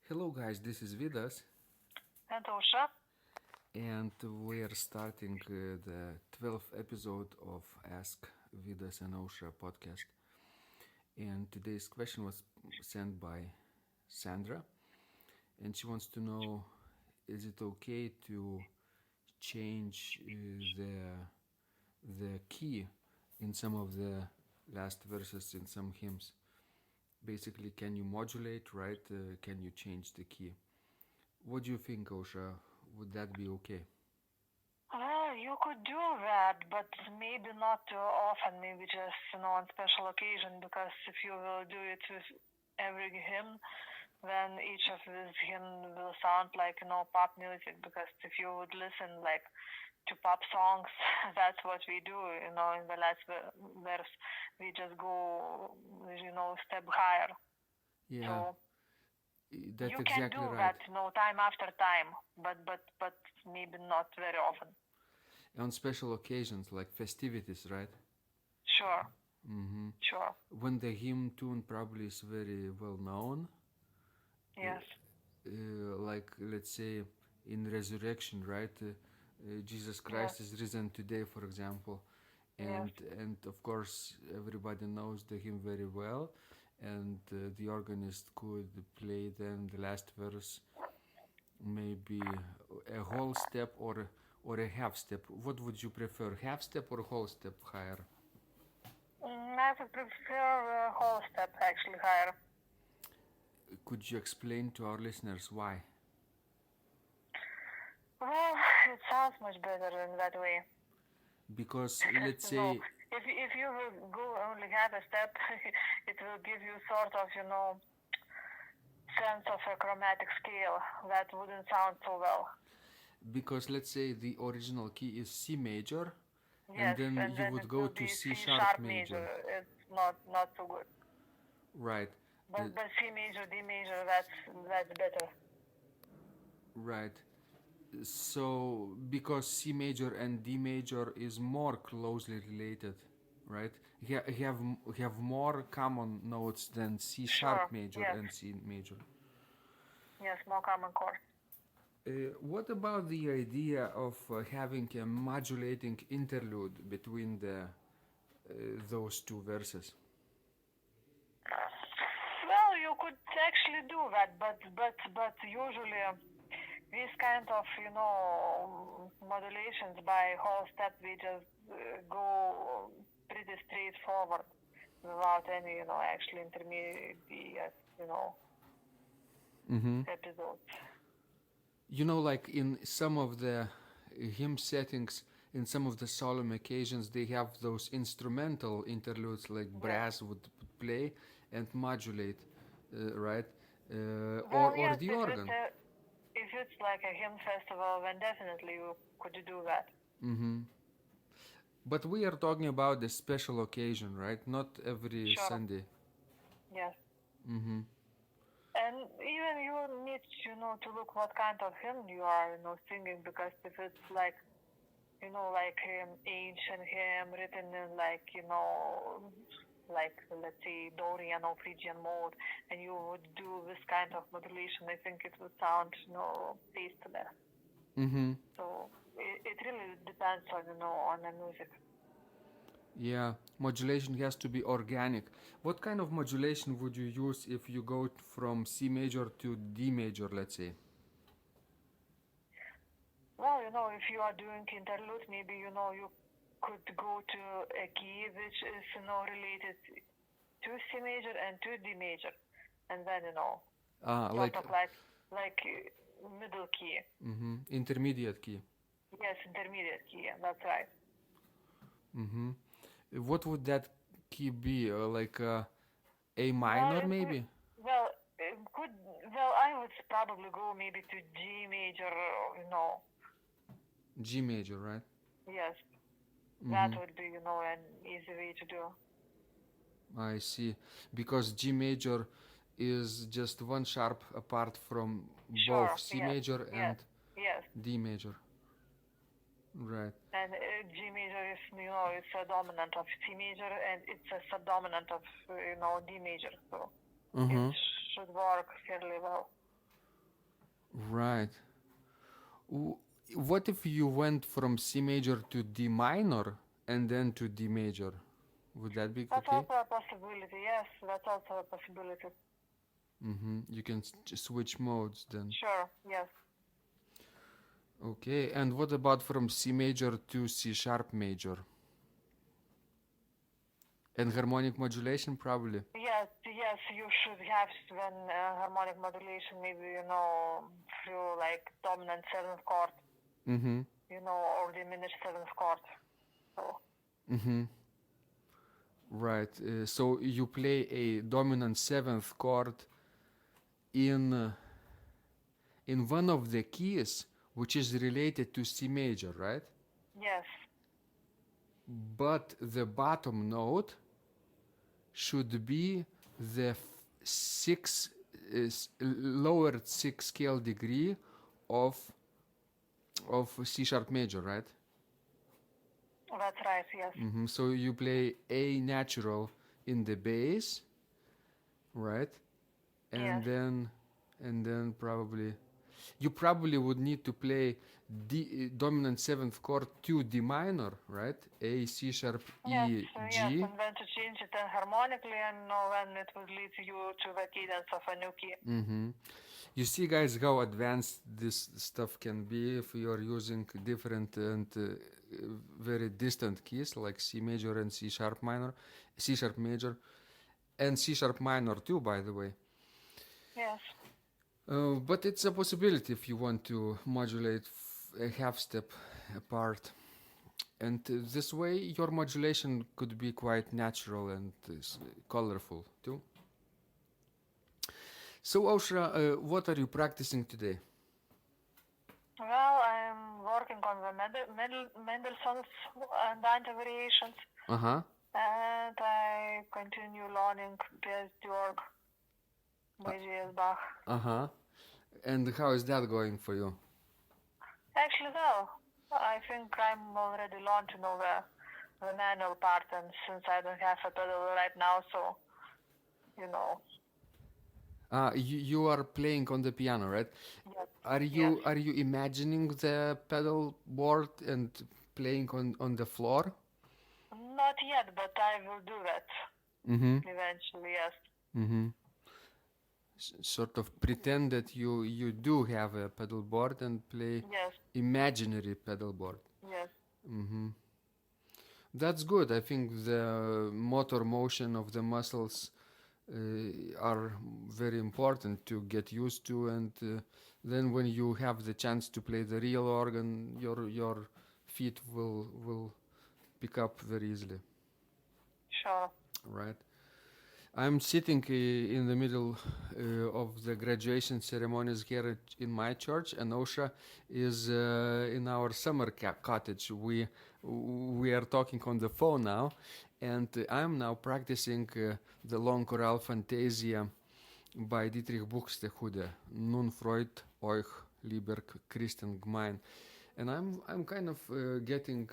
Hello, guys, this is Vidas, And Usha, and we are starting the 12th episode of Ask Vidas and Osha podcast. And today's question was sent by Sandra, and she wants to know, is it okay to change the key in some of the last verses in some hymns? Basically, can you modulate, right? Can you change the key? What do you think, Osha? Would that be okay? well, you could do that, but maybe not too often, maybe just, on special occasion, because if you will do it with every hymn, then each of these hymn will sound like, pop music, because if you would listen, like, to pop songs, that's what we do, in the last verse, we just go, step higher. Yeah, So that's you can exactly do right. that, time after time, but maybe not very often. On special occasions like festivities, right? Sure, hmm sure. When the hymn tune probably is very well known, Yes, like let's say in resurrection, right? Jesus yes, Christ is risen today, for example, yes. and of course everybody knows the hymn very well, and the organist could play then the last verse, maybe a whole step or a half step. What would you prefer, half step or whole step higher? I would prefer whole step actually higher. Could you explain to our listeners why? Well, it sounds much better in that way. Because Because let's say, if you will go only half a step, it will give you sort of sense of a chromatic scale that wouldn't sound so well. because let's say the original key is C major, and Yes, then and you then would it go will to be C C sharp sharp major. major, It's not so good. right? Uh, But C major, D major, that's better. right. So because C major and D major is more closely related, right? Have more common notes than C sharp Sure. major Yes. and C major. Yes. More common chord. What about the idea of having a modulating interlude between those two verses? Well, you could actually do that, but usually these kind of modulations by whole step we just go pretty straightforward without any actually intermediate Mm-hmm. episodes. Like in some of the hymn settings, in some of the solemn occasions, they have those instrumental interludes like Yes. brass would play and modulate, right? Well, Or yes, the organ. if it's like a hymn festival, then definitely you could do that. Mm-hmm. But we are talking about the special occasion, right? Not every Sure. Sunday. Yes. Mm-hmm. And even you need to look what kind of hymn you are singing, because if it's like like ancient hymn written in like let's say Dorian or Phrygian mode, and you would do this kind of modulation, I think it would sound tasteless. Mm-hmm. So it really depends on on the music. Yeah, modulation has to be organic. What kind of modulation would you use if you go from C major to D major, let's say? Well, if you are doing interlude, maybe you could go to a key which is related to C major and to D major, and then sort Like of like middle key. intermediate key. Yes, intermediate key. Yeah, that's right. Mm-hmm. What would that key be? Like A Well, minor, maybe? well, it could. Well, I would probably go maybe to G major. G major, right? Yes, that Mm-hmm. would be an easy way to do. I see. Because G major is just one sharp apart from both Sure. C Yes. major Yes. and Yes. D major. Right. And G major is it's a dominant of C major, and it's a subdominant of D major, so it Uh-huh. should work fairly well. Right. What if you went from C major to D minor and then to D major? Would that be That's okay? also a possibility. Yes, that's also a possibility. You can switch modes then. Sure. Yes. Okay, and what about from C major to C sharp major? And harmonic modulation, probably. Yes, yes, you should have when harmonic modulation, maybe through like dominant seventh chord, Mm-hmm. or diminished seventh chord. So Mm-hmm. Right. So you play a dominant seventh chord in in one of the keys which is related to C major, right? yes, But the bottom note should be the six lowered six scale degree of C sharp major, right? that's right. Yes, So you play A natural in the bass, right? yes, And then probably you probably would need to play D dominant seventh chord to D minor, right? A C sharp yes, E yes, G. and then to change it harmonically, and when it would lead you to the cadence of a new key. You see, guys, how advanced this stuff can be if you are using different and very distant keys like C major and C sharp minor, C sharp major, and C sharp minor too, by the way. Yes, But it's a possibility if you want to modulate a half step apart. And this way, your modulation could be quite natural and colorful too. So, Oshra, what are you practicing today? well, I'm working on the Mendelssohn's Andante variations, Uh huh. and I continue learning Bach by J.S. Bach. Uh huh. And how is that going for you? Actually, well, I think I'm already learned to know the manual part, and since I don't have a pedal right now, so you know. You are playing on the piano, right? Yes, Are yes. you imagining the pedal board and playing on the floor? Not yet, but I will do that Mm-hmm. eventually. Yes. Mm-hmm. Sort of pretend that you do have a pedal board and play Yes. imaginary pedal board. Yes. Mm-hmm. That's good. I think the motor motion of the muscles are very important to get used to, and then when you have the chance to play the real organ, your feet will pick up very easily. Sure. Right. I'm sitting in the middle of the graduation ceremonies here in my church, and Osha is in our summer cottage. We are talking on the phone now, and I'm now practicing the long chorale Fantasia by Dietrich Buxtehude, Nun Freud euch, lieber Christian Gmein, and I'm kind of getting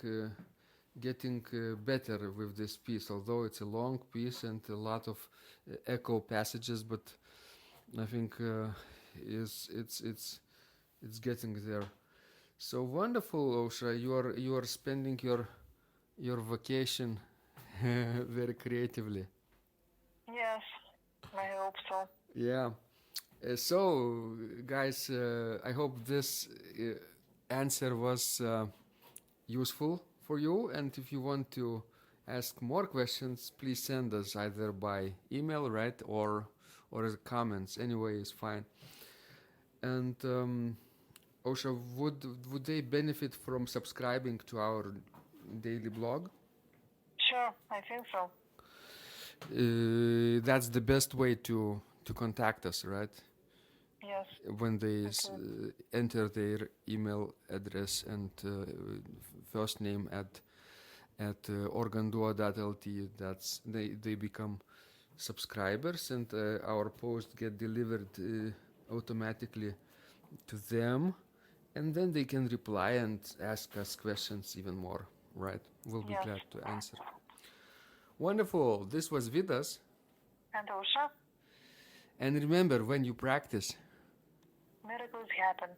better with this piece, although it's a long piece and a lot of echo passages, but I think it's getting there. So wonderful, Osha. You are spending your vacation very creatively. Yes. I hope so. Yeah. So, guys, I hope this answer was useful for you. And if you want to ask more questions, please send us either by email, right, or as comments. Anyway, is fine. And Osha, would they benefit from subscribing to our daily blog? Sure. I think so. That's the best way to contact us, right? Yes. When they Okay. enter their email address and first name at organduo.lt, that's they become subscribers, and our posts get delivered automatically to them, and then they can reply and ask us questions even more, right? We'll be Yes. glad to answer. Wonderful. This was Vidas. And Osha. And remember, when you practice, Miracles happen.